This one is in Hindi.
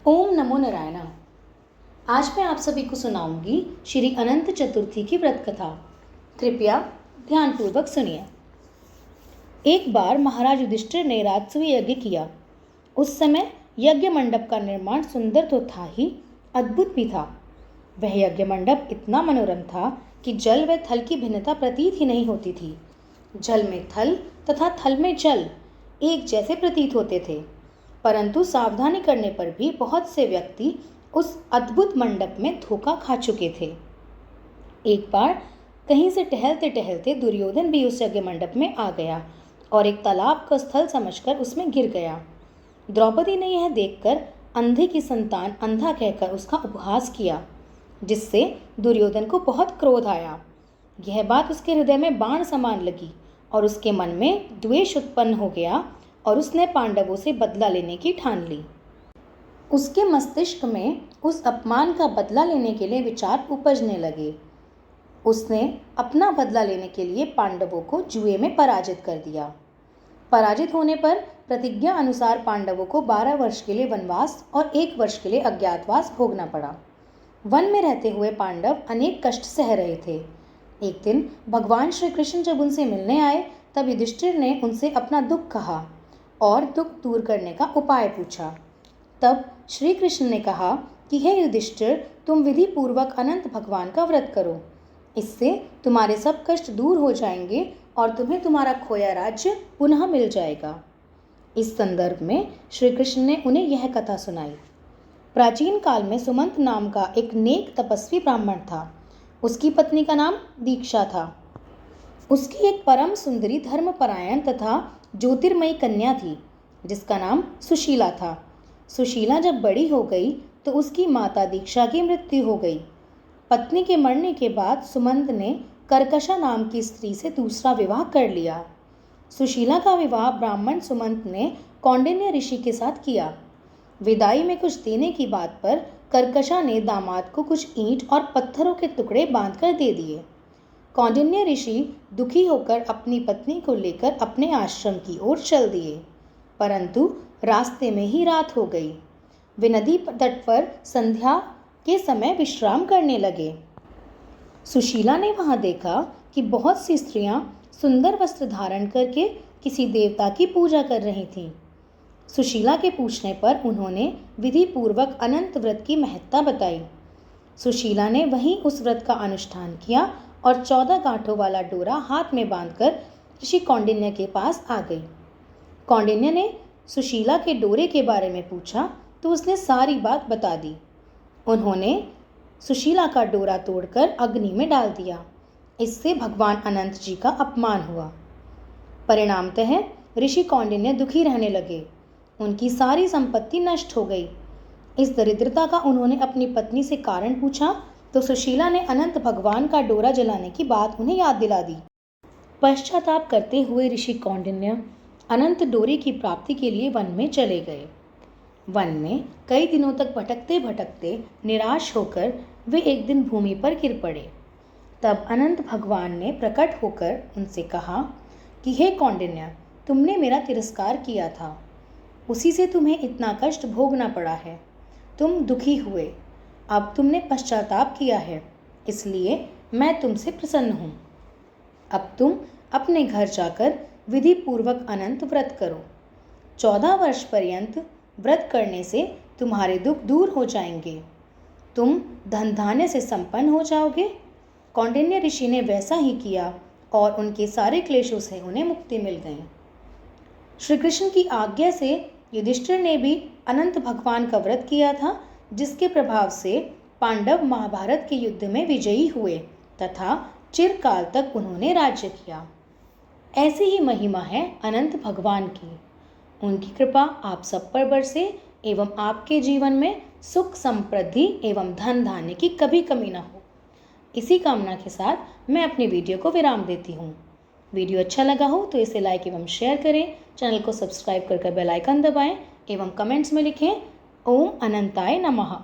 ओम नमो नारायण। आज मैं आप सभी को सुनाऊंगी श्री अनंत चतुर्थी की व्रत कथा। कृपया ध्यानपूर्वक सुनिए। एक बार महाराज युधिष्ठिर ने राजसूय यज्ञ किया। उस समय यज्ञ मंडप का निर्माण सुंदर तो था ही, अद्भुत भी था। वह यज्ञ मंडप इतना मनोरम था कि जल व थल की भिन्नता प्रतीत ही नहीं होती थी। जल में थल तथा थल में जल एक जैसे प्रतीत होते थे, परंतु सावधानी करने पर भी बहुत से व्यक्ति उस अद्भुत मंडप में धोखा खा चुके थे। एक बार कहीं से टहलते टहलते दुर्योधन भी उस यज्ञ मंडप में आ गया और एक तालाब का स्थल समझकर उसमें गिर गया। द्रौपदी ने यह देखकर अंधे की संतान अंधा कहकर उसका उपहास किया, जिससे दुर्योधन को बहुत क्रोध आया। यह बात उसके हृदय में बाण समान लगी और उसके मन में द्वेष उत्पन्न हो गया और उसने पांडवों से बदला लेने की ठान ली। उसके मस्तिष्क में उस अपमान का बदला लेने के लिए विचार उपजने लगे। उसने अपना बदला लेने के लिए पांडवों को जुए में पराजित कर दिया। पराजित होने पर प्रतिज्ञा अनुसार पांडवों को 12 वर्ष के लिए वनवास और 1 वर्ष के लिए अज्ञातवास भोगना पड़ा। वन में रहते हुए पांडव अनेक कष्ट सह रहे थे। एक दिन भगवान श्री कृष्ण जब उनसे मिलने आए, तब युधिष्ठिर ने उनसे अपना दुख कहा और दुख दूर करने का उपाय पूछा। तब श्री कृष्ण ने कहा कि हे युधिष्ठिर, तुम विधि पूर्वक अनंत भगवान का व्रत करो। इससे तुम्हारे सब कष्ट दूर हो जाएंगे और तुम्हें तुम्हारा खोया राज्य पुनः मिल जाएगा। इस संदर्भ में श्री कृष्ण ने उन्हें यह कथा सुनाई। प्राचीन काल में सुमंत नाम का एक नेक तपस्वी ब्राह्मण था। उसकी पत्नी का नाम दीक्षा था। उसकी एक परम सुंदरी धर्मपरायण तथा ज्योतिर्मयी कन्या थी, जिसका नाम सुशीला था। सुशीला जब बड़ी हो गई तो उसकी माता दीक्षा की मृत्यु हो गई। पत्नी के मरने के बाद सुमंत ने कर्कशा नाम की स्त्री से दूसरा विवाह कर लिया। सुशीला का विवाह ब्राह्मण सुमंत ने कौंडिन्य ऋषि के साथ किया। विदाई में कुछ देने की बात पर कर्कशा ने दामाद को कुछ ईंट और पत्थरों के टुकड़े बांधकर दे दिए। कौंडिन्य ऋषि दुखी होकर अपनी पत्नी को लेकर अपने आश्रम की ओर चल दिए, परंतु रास्ते में ही रात हो गई। वे नदी तट पर संध्या के समय विश्राम करने लगे। सुशीला ने वहां देखा कि बहुत सी स्त्रियां सुंदर वस्त्र धारण करके किसी देवता की पूजा कर रही थीं। सुशीला के पूछने पर उन्होंने विधि पूर्वक अनंत व्रत की महत्ता बताई। सुशीला ने वहीं उस व्रत का अनुष्ठान किया और 14 गांठों वाला डोरा हाथ में बांधकर ऋषि कौंडिन्य के पास आ गई। कौंडिन्य ने सुशीला के डोरे के बारे में पूछा तो उसने सारी बात बता दी। उन्होंने सुशीला का डोरा तोड़कर अग्नि में डाल दिया। इससे भगवान अनंत जी का अपमान हुआ। परिणामतः ऋषि कौंडिन्य दुखी रहने लगे। उनकी सारी संपत्ति नष्ट हो गई। इस दरिद्रता का उन्होंने अपनी पत्नी से कारण पूछा तो सुशीला ने अनंत भगवान का डोरा जलाने की बात उन्हें याद दिला दी। पश्चाताप करते हुए ऋषि कौंडिन्य अनंत डोरे की प्राप्ति के लिए वन में चले गए। वन में कई दिनों तक भटकते भटकते निराश होकर वे एक दिन भूमि पर गिर पड़े। तब अनंत भगवान ने प्रकट होकर उनसे कहा कि हे कौंडिन्य, तुमने मेरा तिरस्कार किया था, उसी से तुम्हें इतना कष्ट भोगना पड़ा है। तुम दुखी हुए, अब तुमने पश्चाताप किया है, इसलिए मैं तुमसे प्रसन्न हूँ। अब तुम अपने घर जाकर विधि पूर्वक अनंत व्रत करो। 14 वर्ष पर्यंत व्रत करने से तुम्हारे दुख दूर हो जाएंगे। तुम धन धान्य से संपन्न हो जाओगे। कौंडिन्य ऋषि ने वैसा ही किया और उनके सारे क्लेशों से उन्हें मुक्ति मिल गई। श्री कृष्ण की आज्ञा से युधिष्ठिर ने भी अनंत भगवान का व्रत किया था, जिसके प्रभाव से पांडव महाभारत के युद्ध में विजयी हुए तथा चिरकाल तक उन्होंने राज्य किया। ऐसी ही महिमा है अनंत भगवान की। उनकी कृपा आप सब पर बरसे एवं आपके जीवन में सुख समृद्धि एवं धन धान्य की कभी कमी न हो। इसी कामना के साथ मैं अपनी वीडियो को विराम देती हूँ। वीडियो अच्छा लगा हो तो इसे लाइक एवं शेयर करें, चैनल को सब्सक्राइब कर बेल आइकन दबाएं एवं कमेंट्स में लिखें ओम अनंताय नमः।